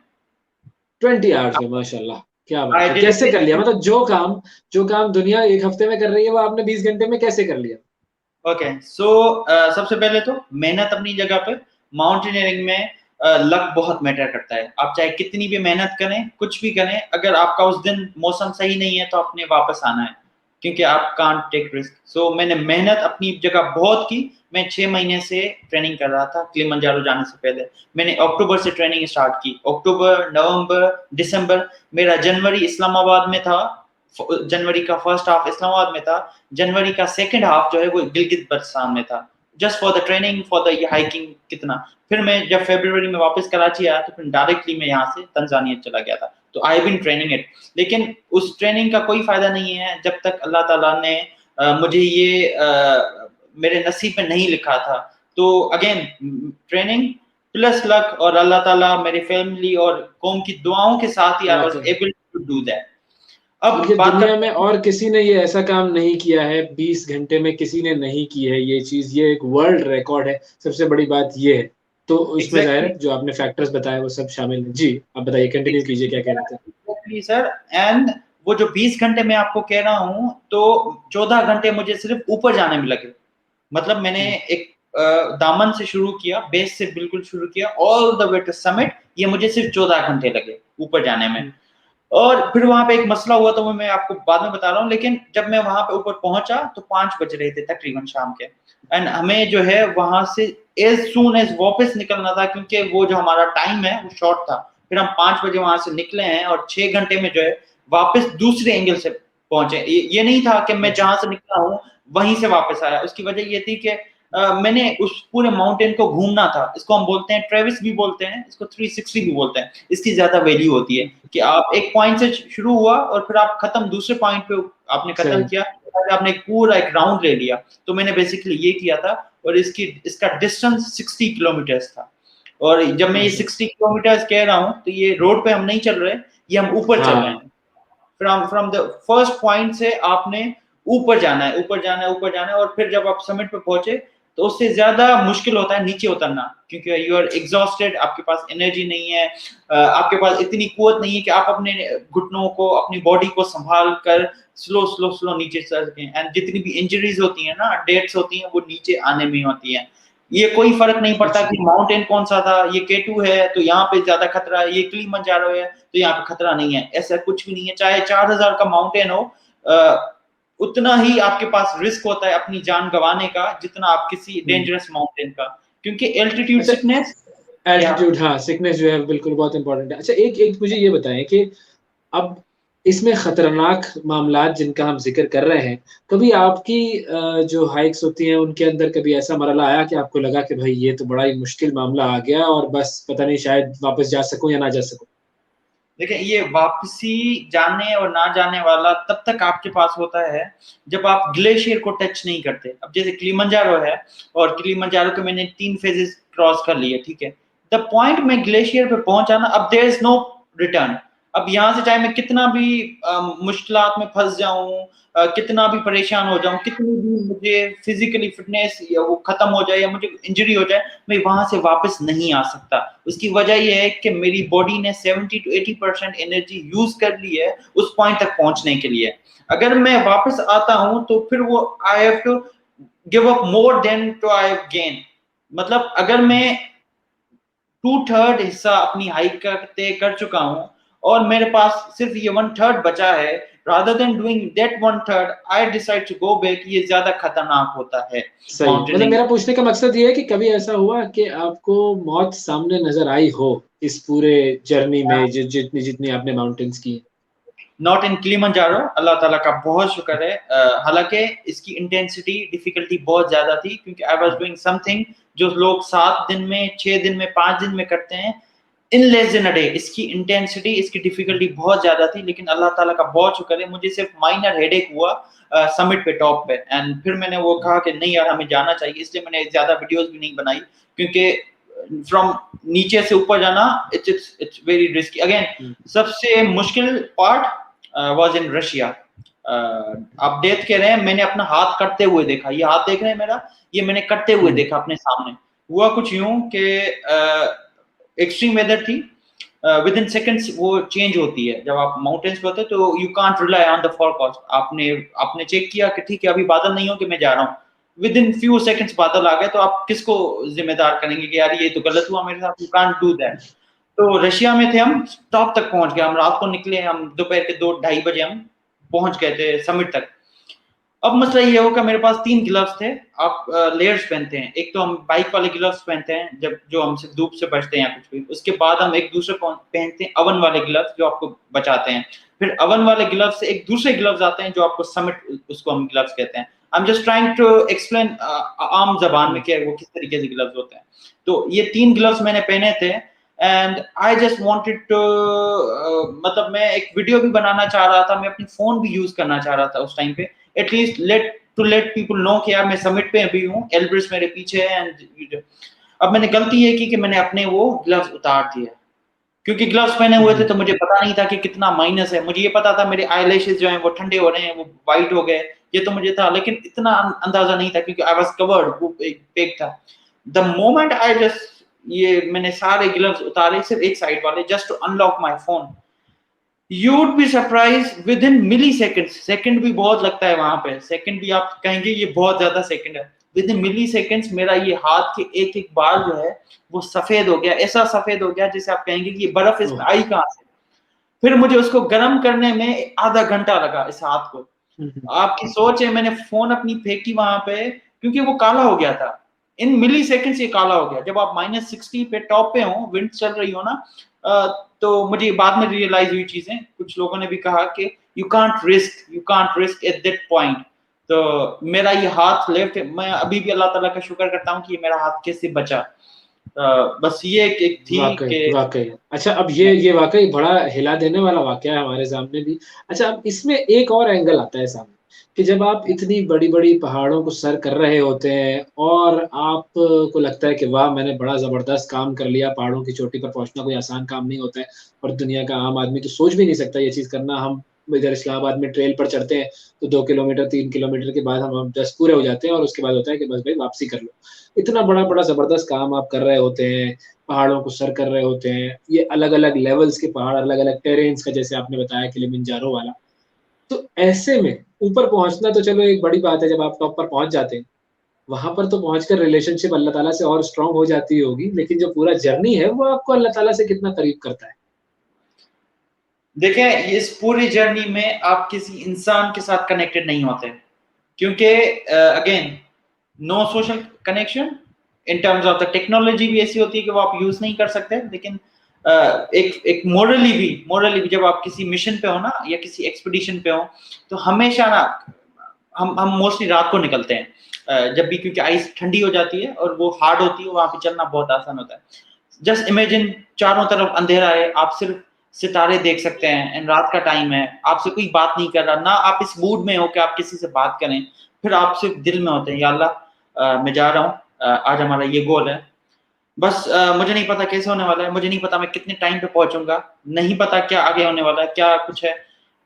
20 आवर्स में, माशाल्लाह, क्या बात है। कैसे कर लिया? मतलब जो काम दुनिया एक हफ्ते में कर रही है वो आपने 20 घंटे में कैसे कर लिया? ओके, सो सबसे पहले तो मेहनत अपनी जगह पे। माउंटेनियरिंग में लक बहुत मैटर करता है। आप चाहे कितनी भी मेहनत करें, कुछ भी करें, अगर आपका उस दिन मौसम सही नहीं है तो आपने वापस आना है, क्योंकि आप कांट टेक रिस्क। सो मैंने मेहनत अपनी जगह बहुत की। मैं 6 महीने से ट्रेनिंग कर रहा था किलिमंजारो जाने से पहले। मैंने अक्टूबर से ट्रेनिंग स्टार्ट की, अक्टूबर, नवंबर, दिसंबर। मेरा जनवरी इस्लामाबाद में था, जनवरी का फर्स्ट हाफ इस्लामाबाद में था, जनवरी का सेकंड हाफ जो है वो गिलगित बल्तिस्तान में था, just for the training, for the hiking कितना। फिर मैं जब फरवरी में वापस कराची आया तो फिर डायरेक्टली मैं यहाँ से तंजानिया चला गया था। तो आई बीन ट्रेनिंग इट, लेकिन उस ट्रेनिंग का कोई फायदा नहीं है जब तक अल्लाह ताला ने मुझे ये मेरे नसीब में नहीं लिखा था। तो अगेन ट्रेनिंग प्लस लक और अल्लाह ताला, मेरी फैमिली और कौम की दुआओं के साथ ही I was able to do that. अब दुनिया में और किसी ने ये ऐसा काम नहीं किया है, 20 घंटे में किसी ने नहीं की है ये चीज। ये एक वर्ल्ड रिकॉर्ड है, सबसे बड़ी बात ये है। तो उसमें जाहिर है जो आपने फैक्टर्स बताए वो सब शामिल है। जी आप बताइए, कंटिन्यू कीजिए, क्या कह रहे थे? सर, एंड वो जो 20 घंटे मैं आपको कह रहा हूँ, तो 14 घंटे मुझे सिर्फ ऊपर जाने में लगे। मतलब मैंने एक दामन से शुरू किया, बेस से बिल्कुल शुरू किया, all the way to summit. ये मुझे सिर्फ 14 घंटे लगे ऊपर जाने में। और फिर वहां पे एक मसला हुआ, तो मैं आपको बाद में बता रहा हूँ। लेकिन जब मैं वहां पे ऊपर पहुंचा तो 5 बज रहे थे तकरीबन शाम के, एंड हमें जो है वहां से एज सून एज वापस निकलना था, क्योंकि वो जो हमारा टाइम है वो शॉर्ट था। फिर हम 5 बजे वहां से निकले हैं और 6 घंटे में जो है वापस दूसरे एंगल से पहुंचे। ये नहीं था कि मैं जहां से निकला हूँ वहीं से वापस आया। उसकी वजह ये थी कि मैंने उस पूरे माउंटेन को घूमना था। इसको हम बोलते हैं ट्रेविस भी बोलते हैं, इसको 360 भी बोलते हैं। इसकी ज्यादा वैल्यू होती है कि आप एक पॉइंट से शुरू हुआ और फिर आप खत्म दूसरे पॉइंट पे आपने खत्म सही। किया, आपने एक पूरा एक राउंड ले लिया। तो मैंने बेसिकली ये किया था, और इसका डिस्टेंस 60 किलोमीटर था। और जब मैं ये माशा 60 किलोमीटर कह रहा हूँ, तो ये रोड पे हम नहीं चल रहे, ये हम ऊपर चल रहे हाँ, हैं। फ्रॉम द फर्स्ट पॉइंट से आपने ऊपर जाना है, ऊपर जाना है, ऊपर जाना है, और फिर जब आप समिट पे पहुंचे तो उससे ज्यादा मुश्किल होता है नीचे उतरना, क्योंकि यू आर एग्जॉस्टेड, आपके पास एनर्जी नहीं है, आपके पास इतनी कुवत नहीं है कि आप अपने घुटनों को, अपनी बॉडी को संभाल कर स्लो स्लो स्लो नीचे चल सकें। एंड जितनी भी इंजरीज होती है ना, डेथ्स होती हैं, वो नीचे आने में होती हैं। ये कोई फर्क नहीं पड़ता कि माउंटेन कौन सा था, ये K2 है तो यहाँ पे ज्यादा खतरा है, ये किलिमंजारो है तो यहाँ पे खतरा नहीं है, ऐसा कुछ भी नहीं है। चाहे 4000 का माउंटेन हो, उतना ही आपके पास रिस्क होता है अपनी जान गंवाने का, जितना आप किसी डेंजरस माउंटेन का, क्योंकि एल्टीट्यूड अच्छा, सिकनेस या एल्टीट्यूड, हाँ, सिकनेस जो है बिल्कुल बहुत इंपॉर्टेंट है। अच्छा, एक एक मुझे ये बताएं कि अब इसमें खतरनाक मामलात जिनका हम जिक्र कर रहे हैं, कभी आपकी जो हाइक्स होती हैं उनके अंदर कभी ऐसा मरहला आया कि आपको लगा कि भाई ये तो बड़ा ही मुश्किल मामला आ गया और बस पता नहीं शायद वापस जा सकूं या ना जा सकूं? देखिए, ये वापसी जाने और ना जाने वाला तब तक आपके पास होता है जब आप ग्लेशियर को टच नहीं करते। अब जैसे किलिमंजारो है, और किलिमंजारो के मैंने 3 फेजेस क्रॉस कर लिए, ठीक है। द पॉइंट में ग्लेशियर पे पहुंचा ना, अब देयर इज नो रिटर्न। अब यहाँ से चाहे मैं कितना भी मुश्किलात में फंस जाऊं, कितना भी परेशान हो जाऊं, कितनी भी मुझे फिजिकली फिटनेस या वो खत्म हो जाए या मुझे इंजरी हो जाए, मैं वहां से वापस नहीं आ सकता। उसकी वजह यह है कि मेरी बॉडी ने 70 to 80% एनर्जी यूज कर ली है उस पॉइंट तक पहुंचने के लिए। अगर मैं वापस आता हूं तो फिर वो I have to give up more than to I have gain. मतलब अगर मैं 2/3 हिस्सा अपनी हाइक का तय कर चुका हूं और मेरे पास सिर्फ ये 1/3 बचा है, rather than doing that 1/3 I decide to go back, ये ज्यादा खतरनाक होता है सही। मतलब माउंटेनिंग। मेरा पूछने का मकसद ये है कि कभी ऐसा हुआ कि आपको मौत सामने नजर आई हो इस पूरे जर्नी में, जितनी जितनी आपने माउंटेन्स की? नॉट इन किलिमंजारो, अल्लाह ताला का बहुत शुक्र है। हालांकि इसकी इंटेंसिटी डिफिकल्टी बहुत ज्यादा थी, क्योंकि आई वाज डूइंग समथिंग जो लोग 7 दिन में, 6 दिन में, 5 दिन में करते हैं in less than a day. इसकी इंटेंसिटी, इसकी डिफिकल्टी बहुत ज्यादा थी, लेकिन अल्लाह ताला का बहुत शुक्र है, मुझे सिर्फ माइनर हेडेक हुआ समिट पे, टॉप पे। एंड फिर मैंने वो कहा कि नहीं यार, हमें जाना चाहिए, इसलिए मैंने ज्यादा वीडियोस भी नहीं बनाई, क्योंकि फ्रॉम नीचे से ऊपर जाना इट्स वेरी रिस्की। अगेन, सबसे मुश्किल पार्ट वाज इन रशिया। आप देख के रहे हैं, मैंने अपना हाथ कटते हुए देखा, ये हाथ देख रहे हैं मेरा, ये मैंने कटते हुए देखा अपने सामने। हुआ कुछ यूं कि एक्सट्रीम वेदर थी, विद इन सेकंड्स वो चेंज होती है जब आप माउंटेन्स पे होते हैं, तो you can't rely on the forecast. आपने आपने चेक किया कि ठीक है अभी बादल नहीं हो कि मैं जा रहा हूँ, विद इन फ्यू सेकंड्स बादल आ गए, तो आप किसको जिम्मेदार करेंगे कि यार ये तो गलत हुआ मेरे साथ, यू कांट डू दैट। तो रशिया में थे हम, टॉप तक पहुंच गए हम, रात को निकले हम, दोपहर के 2-2:30 बजे हम पहुंच गए थे समिट तक। अब मसला ये होगा, मेरे पास 3 ग्लव्स थे। आप लेयर्स पहनते हैं, एक तो हम बाइक वाले ग्लव्स पहनते हैं जब जो हमसे धूप से बचते हैं या कुछ भी, उसके बाद हम एक दूसरे पहनते हैं अवन वाले ग्लव्स जो आपको बचाते हैं। फिर अवन वाले ग्लव्स से एक दूसरे ग्लव्स आते हैं जो आपको समिट, उसको हम ग्लव्स कहते हैं। I am just trying to explain आम जबान में कि वो किस तरीके से ग्लव्स होते हैं। तो ये 3 ग्लव्स मैंने पहने थे, and I just wanted to, मतलब मैं एक वीडियो भी बनाना चाह रहा था, मैं अपनी फोन भी यूज करना चाह रहा था उस टाइम पे, एटलीस्ट लेट पीपल नो कि यार मैं समिट पे भी हूँ, एल्ब्रिस मेरे पीछे है। एंड अब मैंने गलती ये की कि मैंने अपने वो ग्लव्स उतार दिए, क्योंकि ग्लव्स पहने हुए थे तो मुझे पता नहीं था कि कितना माइनस है। मुझे ये पता था मेरे आई लैशेस जो हैं वो ठंडे हो रहे हैं, वो वाइट हो गए, ये तो मुझे था, लेकिन इतना अंदाजा नहीं था क्योंकि आई वाज कवर्ड, वो एक पेक था। द मोमेंट आई जस्ट, ये मैंने सारे ग्लव्स उतारे सिर्फ एक साइड वाले, just to unlock my phone, you would be surprise within milliseconds, second भी बहुत लगता है वहां पे, सेकंड भी आप कहेंगे ये बहुत ज्यादा सेकंड है, विद इन मिली सेकेंड्स मेरा ये हाथ के एक एक बाल जो है वो सफेद हो गया, ऐसा सफेद हो गया जैसे आप कहेंगे कि ये बर्फ इसमें आई कहां से। फिर मुझे उसको गर्म करने में आधा घंटा लगा इस हाथ को। आपकी सोच है, मैंने फोन अपनी फेंकी वहां पे क्योंकि वो काला हो गया था, इन मिली सेकेंड्स ये काला हो गया। जब आप -60 पे टॉप पे हो, विंड चल रही हो ना, तो मुझे बाद में रियलाइज हुई चीजें, कुछ लोगों ने भी कहा कि you can't risk at that point. तो मेरा ये हाथ लेफ्ट, मैं अभी भी अल्लाह ताला का शुक्र करता हूँ कि मेरा हाथ कैसे बचा। बस ये एक थी वाक़ई, कि वाक़ई। अच्छा, अब ये वाक़ई बड़ा हिला देने वाला वाक़या है हमारे सामने भी। अच्छा, अब इसमें एक और एंगल आता है सामने, कि जब आप इतनी बड़ी-बड़ी पहाड़ों को सर कर रहे होते हैं और आपको लगता है कि वाह! मैंने बड़ा ज़बरदस्त काम कर लिया, पहाड़ों की चोटी पर पहुँचना कोई आसान काम नहीं होता है और दुनिया का आम आदमी तो सोच भी नहीं सकता ये चीज़ करना। हम इधर इस्लामाबाद में ट्रेल पर चढ़ते हैं, तो 2 किलोमीटर, 3 किलोमीटर के बाद हम जस्ट पूरे हो जाते हैं और उसके बाद होता है कि बस भई वापसी कर लो। इतना बड़ा-बड़ा ज़बरदस्त काम आप कर रहे होते हैं, पहाड़ों को सर कर रहे होते हैं। ये अलग-अलग लेवल्स के पहाड़, अलग-अलग टेरेन्स का जैसे आपने बताया किलिमंजारो वाला। तो ऐसे में ऊपर पहुँचना तो चलो एक बड़ी बात है जब आप टॉप पर पहुँच जाते हैं। वहाँ पर तो पहुँचकर रिलेशनशिप अल्लाह ताला से और स्ट्रॉन्ग हो जाती होगी, लेकिन जो पूरा जर्नी है वो आपको अल्लाह ताला से कितना करीब करता है? देखें, इस पूरी जर्नी में आप किसी इंसान के साथ कनेक्टेड नहीं होते, क्योंकि again no social connection. In terms of the technology भी ऐसी होती है कि वो आप यूज नहीं कर सकते, लेकिन एक मोरली भी जब आप किसी मिशन पे हो ना या किसी एक्सपीडिशन पे हो, तो हमेशा ना हम मोस्टली रात को निकलते हैं, जब भी, क्योंकि आइस ठंडी हो जाती है और वो हार्ड होती है, वहां पे चलना बहुत आसान होता है। जस्ट इमेजिन चारों तरफ अंधेरा है, आप सिर्फ सितारे देख सकते हैं एंड रात का टाइम है, आपसे कोई बात नहीं कर रहा, ना आप इस मूड में हो कि आप किसी से बात करें, फिर आप सिर्फ दिल में होते हैं, या अल्लाह मैं जा रहा हूँ, आज हमारा ये गोल है, बस मुझे नहीं पता कैसे होने वाला है, मुझे नहीं पता मैं कितने टाइम पे पहुंचूंगा, नहीं पता क्या आगे होने वाला है, क्या कुछ है,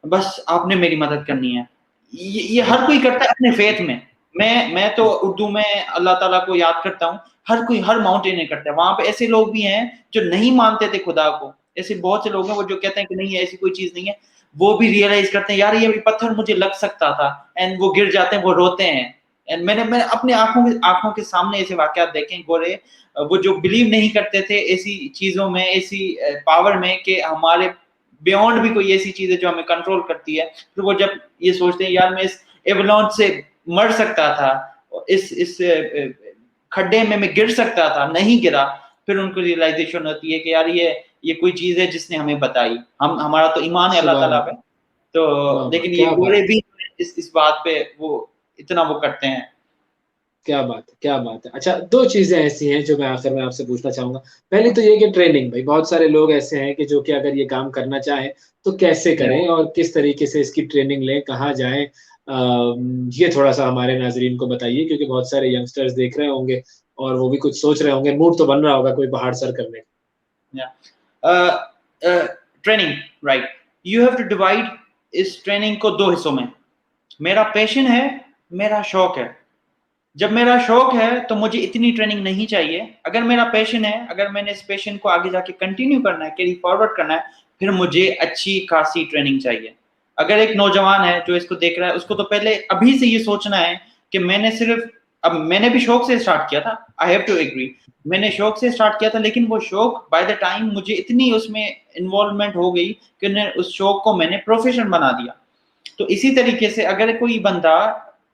बस आपने मेरी मदद करनी है। ये हर कोई करता है अपने फेथ में। मैं तो उर्दू में अल्लाह ताला को याद करता हूँ, हर कोई, हर माउंटेनियर करता है। वहां पे ऐसे लोग भी हैं जो नहीं मानते थे खुदा को, ऐसे बहुत से लोग हैं वो जो कहते हैं कि नहीं ऐसी कोई चीज नहीं है, वो भी रियलाइज करते हैं यार ये भी पत्थर मुझे लग सकता था, एंड वो गिर जाते हैं, वो रोते हैं। एंड मैंने अपने आंखों के सामने ऐसे वाकयात देखे। गोरे वो जो बिलीव नहीं करते थे ऐसी चीजों में, ऐसी पावर में कि हमारे बियॉन्ड भी कोई ऐसी चीज है जो हमें कंट्रोल करती है, फिर वो जब ये सोचते हैं यार मैं इस एवलॉन्च से मर सकता था, इस खड्डे में मैं गिर सकता था, नहीं गिरा, फिर उनको रियलाइजेशन होती है कि यार ये कोई चीज है जिसने हमें बताई, हम हमारा तो ईमान है अल्लाह सुभान ताला पे। अल्लाह! तो वाह, वाह! लेकिन ये क्या गोरे बात है! भी इस बात पे वो इतना वो करते हैं। क्या बात है, क्या बात है! अच्छा, 2 चीज़ें ऐसी हैं जो मैं आखिर में आपसे पूछना चाहूँगा। पहली तो ये कि ट्रेनिंग भई बहुत सारे लोग ऐसे हैं कि जो कि अगर ये काम करना चाहें, तो कैसे या करें और किस तरीके से इसकी ट्रेनिंग लें, कहाँ जाएँ? ये थोड़ा-सा हमारे नाज़रीन को बताइए क्योंकि बहुत सारे यंगस्टर्स देख रहे होंगे और वो भी कुछ सोच रहे होंगे, मूड तो बन रहा होगा कोई पहाड़ सर करने का। या training, right, you have to divide इस ट्रेनिंग को दो हिस्सों में। मेरा पैशन है, मेरा शौक है। जब मेरा शौक है तो मुझे इतनी ट्रेनिंग नहीं चाहिए। अगर मेरा पैशन है, अगर मैंने इस पैशन को आगे जाके कंटिन्यू करना है, कैरी फॉरवर्ड करना है, फिर मुझे अच्छी खासी ट्रेनिंग चाहिए। अगर एक नौजवान है जो इसको देख रहा है, उसको तो पहले अभी से ये सोचना है कि मैंने सिर्फ, अब मैंने भी शौक से स्टार्ट किया था, आई हैव टू एग्री, मैंने शौक से स्टार्ट किया था, लेकिन वो शौक बाय द टाइम मुझे इतनी उसमें इन्वॉल्वमेंट हो गई कि उस शौक को मैंने प्रोफेशन बना दिया। तो इसी तरीके से अगर कोई बंदा,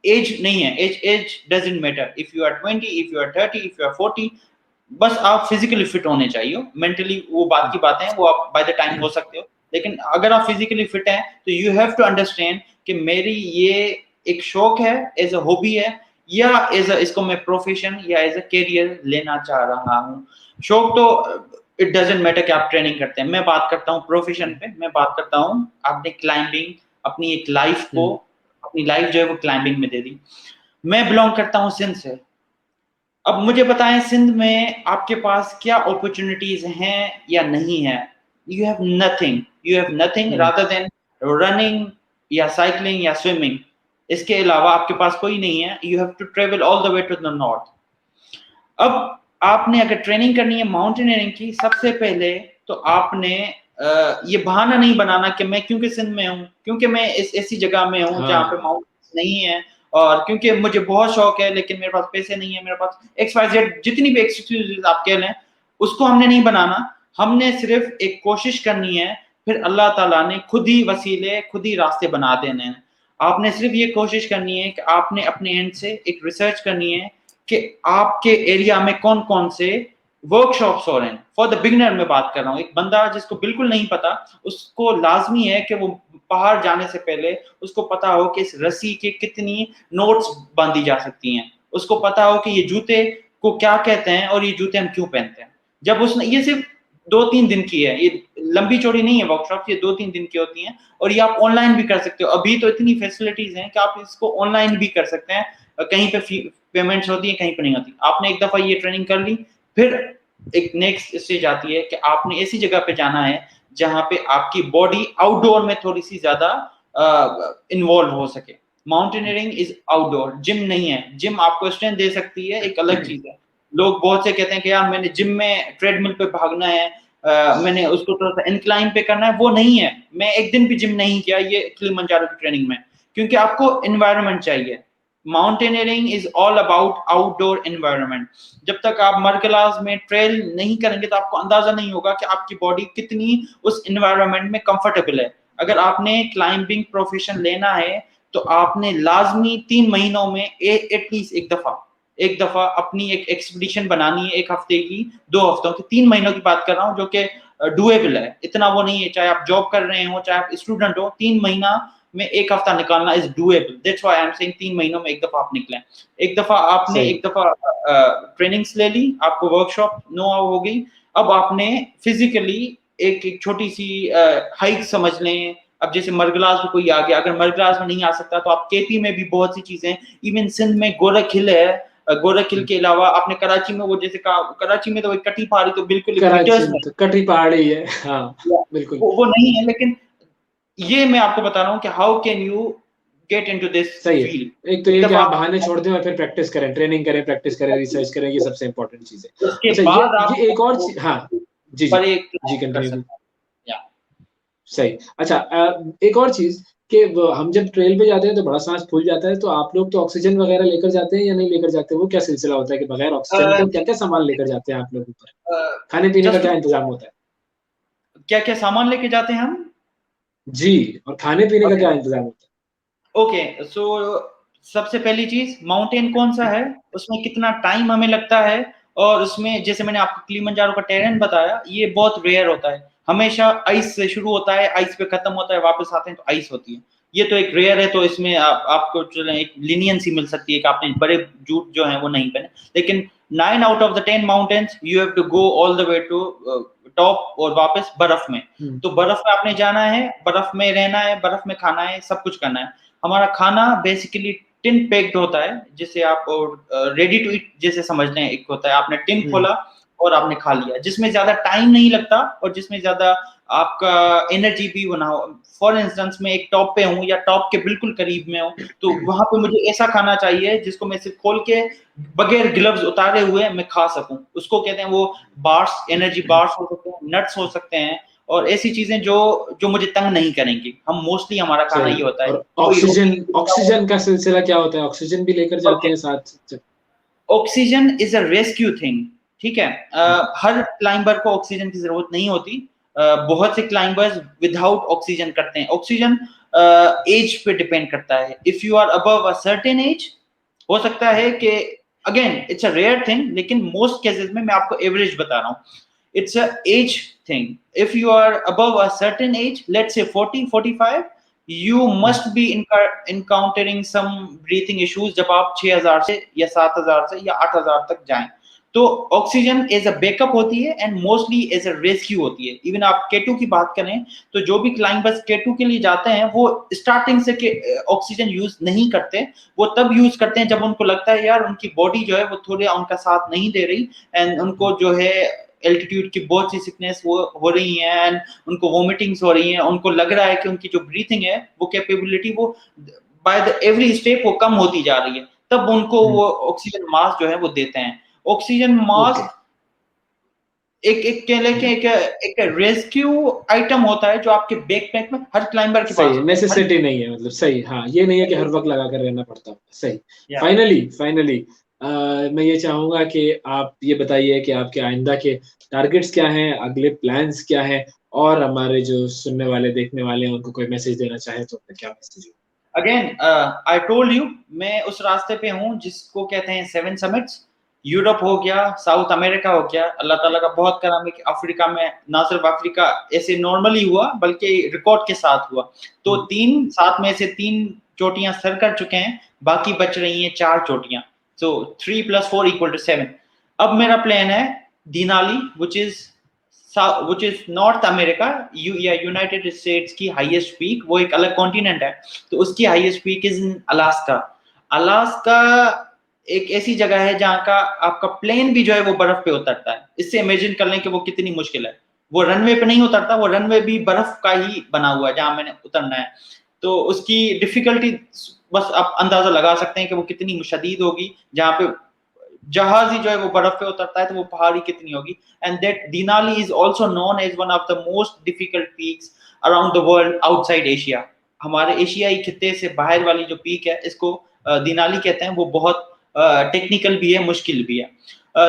एज नहीं है, age doesn't matter, if you are 20, if you are 30, if you are 40, बस आप फिजिकली फिट होने चाहिए। मेंटली वो बात की बातें हैं, वो आप बाय द टाइम हो सकते हो, लेकिन अगर आप फिजिकली फिट हैं तो यू हैव टू अंडरस्टैंड कि मेरी ये एक शौक है, एज अ हॉबी है, या एज अ, इसको मैं प्रोफेशन या एज अ कैरियर लेना चाह रहा हूँ। शौक तो इट डजंट मैटर कि आप ट्रेनिंग करते हैं, मैं बात करता हूँ प्रोफेशन पे, मैं बात करता हूँ आपने क्लाइंबिंग, अपनी एक लाइफ को, हुँ, अपनी लाइफ जो है वो क्लाइंबिंग में दे दी। मैं बिलोंग करता हूँ सिंध से। अब मुझे बताएं सिंध में आपके पास क्या अपॉर्चुनिटीज हैं या नहीं है? You have nothing, you have nothing हुँ, रादर देन रनिंग या साइकिलिंग या स्विमिंग। इसके अलावा आपके पास कोई नहीं है। You have to travel all the way to the north. अब आपने अगर ट्रेनिंग करनी है माउंटेनियरिंग की, सबसे पहले तो आपने ये बहाना नहीं बनाना कि मैं क्योंकि सिंध में हूँ, क्योंकि मैं इस ऐसी जगह में हूँ जहाँ पे हाँ, माउंटेन्स नहीं है, और क्योंकि मुझे बहुत शौक है लेकिन मेरे पास पैसे नहीं है, मेरे पास एक्स वाई जेड जितनी भी एक्सक्यूजेस आप कह लें, उसको हमने नहीं बनाना। हमने सिर्फ एक कोशिश करनी है, फिर अल्लाह ताला ने खुद ही वसीले, खुद ही रास्ते बना देने हैं। आपने सिर्फ ये कोशिश करनी है कि आपने अपने एंड से एक रिसर्च करनी है कि आपके एरिया में कौन कौन से वर्कशॉप्स हो रहे हैं फॉर द बिगिनर। में बात कर रहा हूँ, एक बंदा जिसको बिल्कुल नहीं पता, उसको लाजमी है कि वो पहाड़ जाने से पहले उसको पता हो कि इस रस्सी के कितनी नोट्स बांधी जा सकती हैं, उसको पता हो कि ये जूते को क्या कहते हैं और ये जूते हम क्यों पहनते हैं। जब उसने, ये सिर्फ 2-3 दिन की है, ये लंबी चौड़ी नहीं है वर्कशॉप, ये 2-3 दिन की होती हैं, और ये आप ऑनलाइन भी कर सकते हो। अभी तो इतनी फैसिलिटीज हैं कि आप इसको ऑनलाइन भी कर सकते हैं, कहीं पे पेमेंट्स होती है, कहीं पे नहीं होती। आपने एक दफा ये ट्रेनिंग कर ली, फिर एक नेक्स्ट स्टेज आती है कि आपने ऐसी जगह पे जाना है जहां पे आपकी बॉडी आउटडोर में थोड़ी सी ज्यादा इन्वॉल्व हो सके। माउंटेनियरिंग इज आउटडोर, जिम नहीं है। जिम आपको स्ट्रेंथ दे सकती है, एक अलग चीज है। लोग बहुत से कहते हैं कि यार मैंने जिम में ट्रेडमिल पे भागना है, मैंने उसको थोड़ा सा इंक्लाइन पे करना है, वो नहीं है। मैं एक दिन भी जिम नहीं किया ये किलिमंजारो की ट्रेनिंग में, क्योंकि आपको एनवायरनमेंट चाहिए। Mountaineering is all about outdoor environment. जब तक आप मरकलाज में ट्रेल नहीं करेंगे तो आपको अंदाजा नहीं होगा कि आपकी बॉडी कितनी उस एनवायरनमेंट में कंफर्टेबल है। अगर आपने क्लाइंबिंग प्रोफेशन लेना है तो आपने लाजमी 3 महीनों में एटलीस्ट एक दफा अपनी एक एक्सपीडिशन बनानी है, 1 हफ्ते की, 2 हफ्तों की, 3 महीनों की बात कर रहा हूँ, जो कि डुएबल है। इतना वो नहीं है, चाहे आप जॉब कर रहे हो चाहे आप स्टूडेंट हो, 3 महीना में 1 हफ्ता निकालना is doable. That's why I am saying 3 महीनों में एक दफा आप निकलें। एक दफा आपने सही। एक दफा ट्रेनिंग्स ले ली, आपको वर्कशॉप नो हाउ हो गई, अब आपने फिजिकली एक छोटी सी हाइक समझ लें। अब जैसे मरगलास में कोई आ गया, अगर मरगलास में नहीं आ सकता तो आप केपी में भी बहुत सी चीजें, इवन सिंध में गोरख हिल है, गोरख हिल के अलावा आपने कराची में, वो जैसे कराची में तो कटी पहाड़ी तो बिल्कुल कराची मीटर्स में में, तो कटरी पहाड़ी है, हाँ बिल्कुल। वो नहीं है। लेकिन ये मैं आपको बता रहा हूँ कि how can you get into this सही है। फील्ड। एक तो एक ये कि दफा आप बहाने छोड़ दें और फिर प्रैक्टिस करें, ट्रेनिंग करें, प्रैक्टिस करें, रिसर्च करें, ये सबसे इंपॉर्टेंट चीज़ है। उसके अच्छा, बाद ये आप एक और चीज़, हाँ, जी, जी। पर एक जी, कर कंटिन्यू। सकते हैं। या सही। अच्छा, एक और चीज़ कि व हम जब ट्रेल पे जाते हैं तो बड़ा साँस फूल जाता है, तो आप लोग तो ऑक्सीजन वगैरह लेकर जाते हैं या नहीं लेकर जाते? वो क्या सिलसिला होता है कि बगैर ऑक्सीजन के क्या-क्या सामान लेकर जाते हैं आप लोग ऊपर? खाने-पीने का जस्ट क्या इंतज़ाम होता है? क्या क्या सामान लेके जाते हैं हम। जी, और खाने-पीने का ओके, क्या इंतज़ाम होता ओके, सो सबसे पहली चीज, माउंटेन कौन सा है, उसमें कितना टाइम हमें लगता है, और उसमें जैसे मैंने आपको किलिमंजारो का टेरेन बताया, ये बहुत रेयर होता है। हमेशा आइस से शुरू होता है, आइस पे खत्म होता है, वापस आते हैं तो आइस होती है। ये तो एक रेयर है, तो इसमें आपको चलो एक लीनियंसी मिल सकती है कि आपने बड़े जूट जो हैं वो नहीं पहने। लेकिन 9 out of the 10 mountains you have to go all the way to top और वापस बर्फ में। है? हुँ, तो बर्फ में आपने जाना है, बर्फ में रहना है, बर्फ में खाना है, सब कुछ करना है। हमारा खाना बेसिकली टिन पैक्ड होता है, जिसे आप रेडी टू ईट जैसे समझ लें। एक होता है आपने टिन हुँ, खोला और आपने खा लिया, जिसमें ज्यादा टाइम नहीं लगता और जिसमें ज्यादा आपका एनर्जी भी बना हो। फॉर इंस्टेंस मैं एक टॉप पे हूँ या टॉप के बिल्कुल करीब में हूँ, तो वहां पे मुझे ऐसा खाना चाहिए जिसको मैं सिर्फ खोल के बगैर ग्लव्स उतारे हुए मैं खा सकूं। उसको कहते हैं वो बार्स, एनर्जी बार्स हो सकते हैं, नट्स हो सकते हैं, और ऐसी चीजें जो जो मुझे तंग नहीं करेंगी। हम मोस्टली हमारा खाना सही। ये होता है, और कोई ऑक्सीजन रोटी। ऑक्सीजन का सिलसिला क्या होता है? ऑक्सीजन भी लेकर जाते ओके, हैं साथ च oxygen is a rescue thing, ठीक है। हुँ, हर क्लाइंबर को ऑक्सीजन की जरूरत नहीं होती। बहुत से क्लाइंबर्स विदाउट ऑक्सीजन करते हैं। ऑक्सीजन एज पे डिपेंड करता है। If you are above a certain age, हो सकता हुँ, है कि, again it's a rare thing, लेकिन मोस्ट केसेस में मैं आपको एवरेज बता रहा हूँ, it's a age thing. If you are above a certain age, let's say 40 45, you hmm, must be encountering some breathing issues जब आप 6000 से या 7000 से या 8000 तक जाएं। तो ऑक्सीजन एज अ बैकअप होती है and mostly as a rescue होती है। इवन आप केटू की बात करें तो जो भी क्लाइंबर्स केटू के लिए जाते हैं वो स्टार्टिंग से ऑक्सीजन यूज नहीं करते। वो तब यूज करते हैं जब उनको लगता है यार उनकी बॉडी जो है वो थोड़ा उनका साथ नहीं दे रही, एंड उनको हुँ, जो है एल्टीट्यूड की बहुत सी सिकनेस वो हो रही है, एंड उनको वोमिटिंग्स हो रही हैं, उनको लग रहा है कि उनकी जो ब्रीथिंग है वो कैपेबिलिटी वो बाय द एवरी स्टेप वो कम होती जा रही है, तब उनको हुँ, वो ऑक्सीजन मास्क जो है वो देते हैं। Oxygen okay. मास्क एक एक कह लें कि हुँ, एक रेस्क्यू आइटम होता है जो आपके बैकपैक में हर क्लाइंबर के सही पास है, होता है। हर नेसेसिटी नहीं है, मतलब सही, हाँ, ये नहीं है कि हर वक़्त लगा कर रहना पड़ता हो, सही। या फाइनली मैं ये चाहूँगा कि आप ये बताइए कि आपके आइंदा के टारगेट्स क्या हैं, अगले प्लान्स क्या हैं? और हमारे जो सुनने वाले, देखने वाले हैं, उनको कोई मैसेज देना चाहें तो क्या मैसेज हो? अगेन आई टोल्ड यू, मैं उस रास्ते पे हूँ जिसको कहते हैं 7 समिट्स। यूरोप हो गया, साउथ अमेरिका हो गया, अल्लाह ताला का बहुत करम है कि अफ्रीका में, ना सिर्फ अफ्रीका ऐसे नॉर्मली हुआ बल्कि रिकॉर्ड के साथ हुआ। तो 3 7 में से 3 चोटियां सर कर चुके हैं, बाकी बच रही हैं 4 चोटियां। सो 3 + 4 = 7। अब मेरा प्लान है दीनाली, विच इज नॉर्थ अमेरिका या यूनाइटेड स्टेट्स की हाईएस्ट पीक, वो एक अलग कॉन्टिनेंट है, तो उसकी highest peak is in Alaska. Alaska एक ऐसी जगह है जहाँ का आपका प्लेन भी जो है वो बर्फ पे उतरता है। इससे इमेजिन कर लें कि वो कितनी मुश्किल है। वो रनवे पे नहीं उतरता, वो रनवे भी बर्फ का ही बना हुआ है जहाँ मैंने उतरना है। तो उसकी डिफिकल्टी बस आप अंदाजा लगा सकते हैं कि वो कितनी शदीद होगी। जहाँ पे जहाज ही जो है वो बर्फ पे उतरता है, तो वो पहाड़ी कितनी होगी। And that Denali is also known as one of the most difficult peaks around the world outside Asia. हमारे एशियाई खित्ते से बाहर वाली जो पीक है, इसको दीनाली कहते हैं। वो बहुत टेक्निकल भी है, मुश्किल भी है।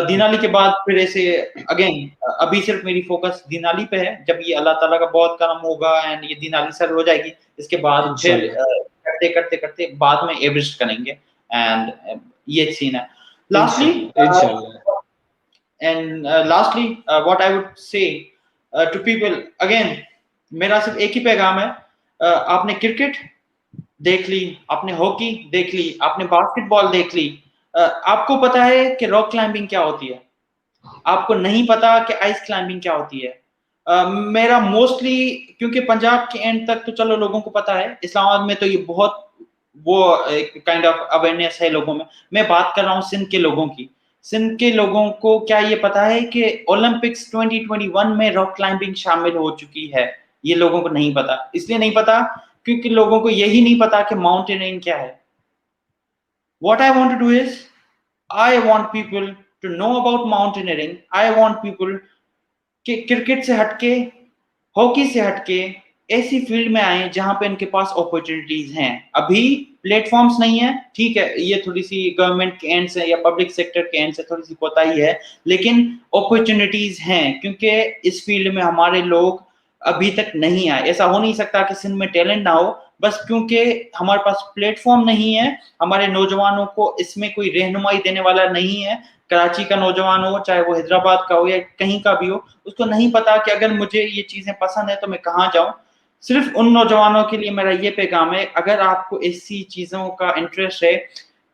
दीनाली के बाद फिर ऐसे अगेन अभी सिर्फ मेरी फोकस दीनाली पे है। जब ये अल्लाह ताला का बहुत करम होगा एंड ये दीनाली सर हो जाएगी, इसके बाद फिर करते करते करते बाद में एवरेस्ट करेंगे। एंड ये सीन है। Lastly, lastly, what I would say to people again, मेरा सिर्फ एक ही पैगाम है। आपने क्रिकेट देख ली, आपने हॉकी देख ली, आपने बास्केटबॉल देख ली, आपको पता है कि रॉक क्लाइंबिंग क्या होती है, आपको नहीं पता कि आइस क्लाइंबिंग क्या होती है। मेरा मोस्टली, क्योंकि पंजाब के एंड तक तो चलो लोगों को पता है, इस्लामाबाद में तो ये बहुत वो एक काइंड ऑफ अवेयरनेस है लोगों में। मैं बात कर रहा हूँ सिंध के लोगों की। सिंध के लोगों को क्या ये पता है कि ओलंपिक्स 2021 में रॉक क्लाइंबिंग शामिल हो चुकी है? ये लोगों को नहीं पता। इसलिए नहीं पता क्योंकि लोगों को यही नहीं पता कि माउंटेनियरिंग क्या है। What I want to do is, I want people to know about mountaineering. I want people कि क्रिकेट से हटके, हॉकी से हटके ऐसी फील्ड में आए जहां पे इनके पास अपॉर्चुनिटीज हैं। अभी प्लेटफॉर्म्स नहीं है, ठीक है, ये थोड़ी सी गवर्नमेंट के एंड से या पब्लिक सेक्टर के एंड से थोड़ी सी कोताही है, लेकिन अपॉर्चुनिटीज हैं क्योंकि इस फील्ड में हमारे लोग अभी तक नहीं आए। ऐसा हो नहीं सकता कि सिंध में टैलेंट ना हो, बस क्योंकि हमारे पास प्लेटफॉर्म नहीं है, हमारे नौजवानों को इसमें कोई रहनुमाई देने वाला नहीं है। कराची का नौजवान हो, चाहे वो हैदराबाद का हो या कहीं का भी हो, उसको नहीं पता कि अगर मुझे ये चीजें पसंद है तो मैं कहाँ जाऊं। सिर्फ उन नौजवानों के लिए मेरा ये पैगाम है, अगर आपको ऐसी चीजों का इंटरेस्ट है,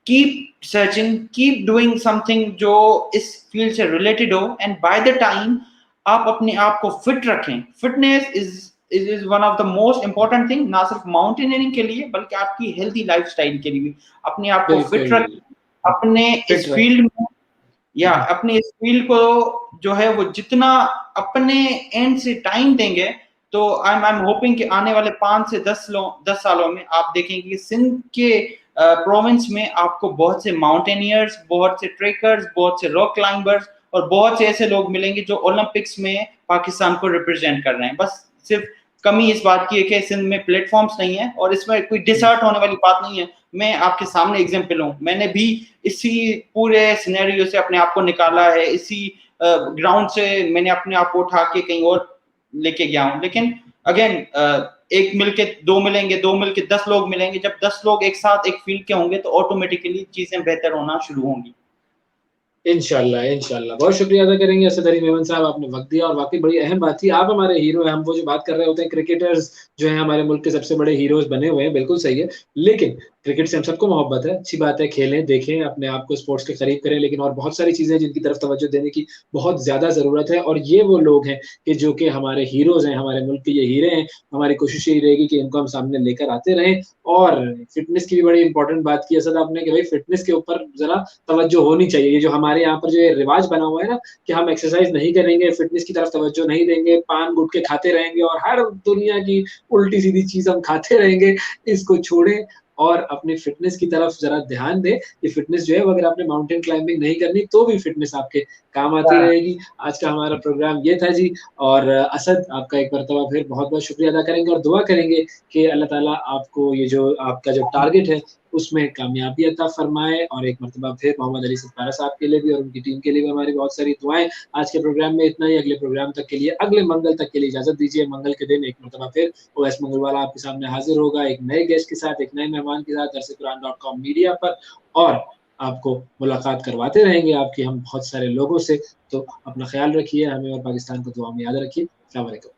keep searching, keep doing something जो इस फील्ड से रिलेटेड हो। एंड बाय द टाइम आप अपने आप को फिट रखें। Fitness is one of the most important thing, ना सिर्फ माउंटेनियरिंग के लिए बल्कि आपकी हेल्थी लाइफस्टाइल के लिए भी। अपने आप को फिट रखें, अपने इस फील्ड में या अपने इस फील्ड को जो है वो जितना अपने एंड से टाइम देंगे, तो आई एम होपिंग कि आने वाले 5 से 10 सालों में आप देखेंगे कि सिंध के प्रोविंस में आपको बहुत से माउंटेनियर्स, बहुत से ट्रेकर्स, बहुत से रॉक क्लाइंबर्स और बहुत से ऐसे लोग मिलेंगे जो ओलंपिक्स में पाकिस्तान को रिप्रेजेंट कर रहे हैं। बस सिर्फ कमी इस बात की है कि सिंध में प्लेटफॉर्म्स नहीं है, और इसमें कोई डिसर्ट होने वाली बात नहीं है। मैं आपके सामने एग्जांपल हूँ, मैंने भी इसी पूरे सिनेरियो से अपने आप को निकाला है, इसी ग्राउंड से मैंने अपने आप को उठा के कहीं और लेके गया हूँ। लेकिन अगेन एक मिलके दो मिलेंगे, दो मिलके 10 लोग मिलेंगे। जब 10 लोग एक साथ एक फील्ड के होंगे तो ऑटोमेटिकली चीजें बेहतर होना शुरू होंगी। इंशाल्लाह, इंशाल्लाह। बहुत शुक्रिया अदा करेंगे असद अली मेमन साहब, आपने वक्त दिया और वाकई बड़ी अहम बात थी। आप हमारे हीरो हैं। हम वो जो बात कर रहे होते हैं क्रिकेटर्स जो हैं हमारे मुल्क के सबसे बड़े हीरोज बने हुए हैं, बिल्कुल सही है। लेकिन क्रिकेट से हम सबको मोहब्बत है, अच्छी बात है, खेलें, देखें, अपने आप को स्पोर्ट्स के करीब करें, लेकिन और बहुत सारी चीजें जिनकी तरफ तवज्जो देने की बहुत ज्यादा जरूरत है। और ये वो लोग हैं कि जो कि हमारे हीरोज हैं, हमारे मुल्क के ये हीरे हैं। हमारी कोशिश यही रहेगी कि इनको हम सामने लेकर आते रहें। और फिटनेस की भी बड़ी इंपॉर्टेंट बात की असद आपने कि भाई फिटनेस के ऊपर जरा तवज्जो होनी चाहिए। ये जो हमारे यहाँ पर जो ये रिवाज बना हुआ है ना कि हम एक्सरसाइज नहीं करेंगे, फिटनेस की तरफ तवज्जो नहीं देंगे, पान गुटके खाते रहेंगे और हर दुनिया की उल्टी सीधी चीज हम खाते रहेंगे, इसको छोड़ें और अपनी फिटनेस की तरफ जरा ध्यान दें। ये फिटनेस जो है वो अगर आपने माउंटेन क्लाइंबिंग नहीं करनी तो भी फिटनेस आपके काम आती रहेगी। आज का हमारा प्रोग्राम ये था जी। और असद, आपका एक मरतबा फिर बहुत बहुत शुक्रिया अदा करेंगे और दुआ करेंगे कि अल्लाह ताला आपको ये जो आपका जो टारगेट है उसमें कामयाबी अता फरमाए। और एक मरतबा फिर मोहम्मद अली सितारा साहब के लिए भी और उनकी टीम के लिए भी हमारी बहुत सारी दुआएं। आज के प्रोग्राम में इतना ही। अगले प्रोग्राम तक के लिए, अगले मंगल तक के लिए इजाजत दीजिए। मंगल के दिन एक मरतबा फिर ओएस मंगलवाला आपके सामने हाजिर होगा एक नए गेस्ट के साथ, एक नए मेहमान के साथ, darse quran.com मीडिया पर। और आपको मुलाकात करवाते रहेंगे आपकी हम बहुत सारे लोगों से। तो अपना ख़्याल रखिए, हमें और पाकिस्तान को दुआ में याद रखिए। अस्सलाम वालेकुम।